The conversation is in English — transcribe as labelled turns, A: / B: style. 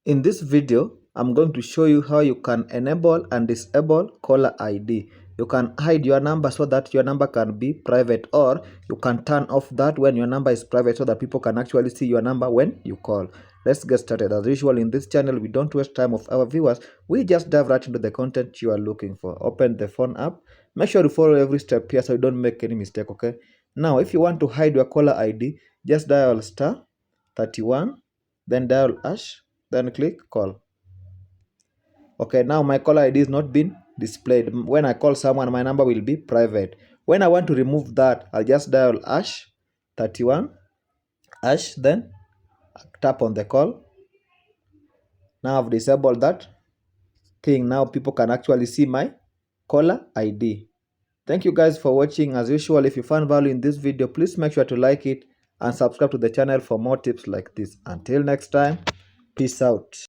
A: In this video, I'm going to show you how you can enable and disable caller ID. You can hide your number so that your number can be private, or you can turn off that when your number is private so that people can actually see your number when you call. Let's get started. As usual, in this channel, we don't waste time of our viewers. We just dive right into the content you are looking for. Open the phone app. Make sure to follow every step here so you don't make any mistake, okay? Now, if you want to hide your caller ID, just dial *31, then dial #, then click call. Okay, now my caller ID is not been displayed. When I call someone, my number will be private. When I want to remove that, I'll just dial #31, then tap on the call. Now I've disabled that thing. Now people can actually see my caller ID. Thank you guys for watching. As usual, if you found value in this video, please make sure to like it and subscribe to the channel for more tips like this. Until next time, peace out.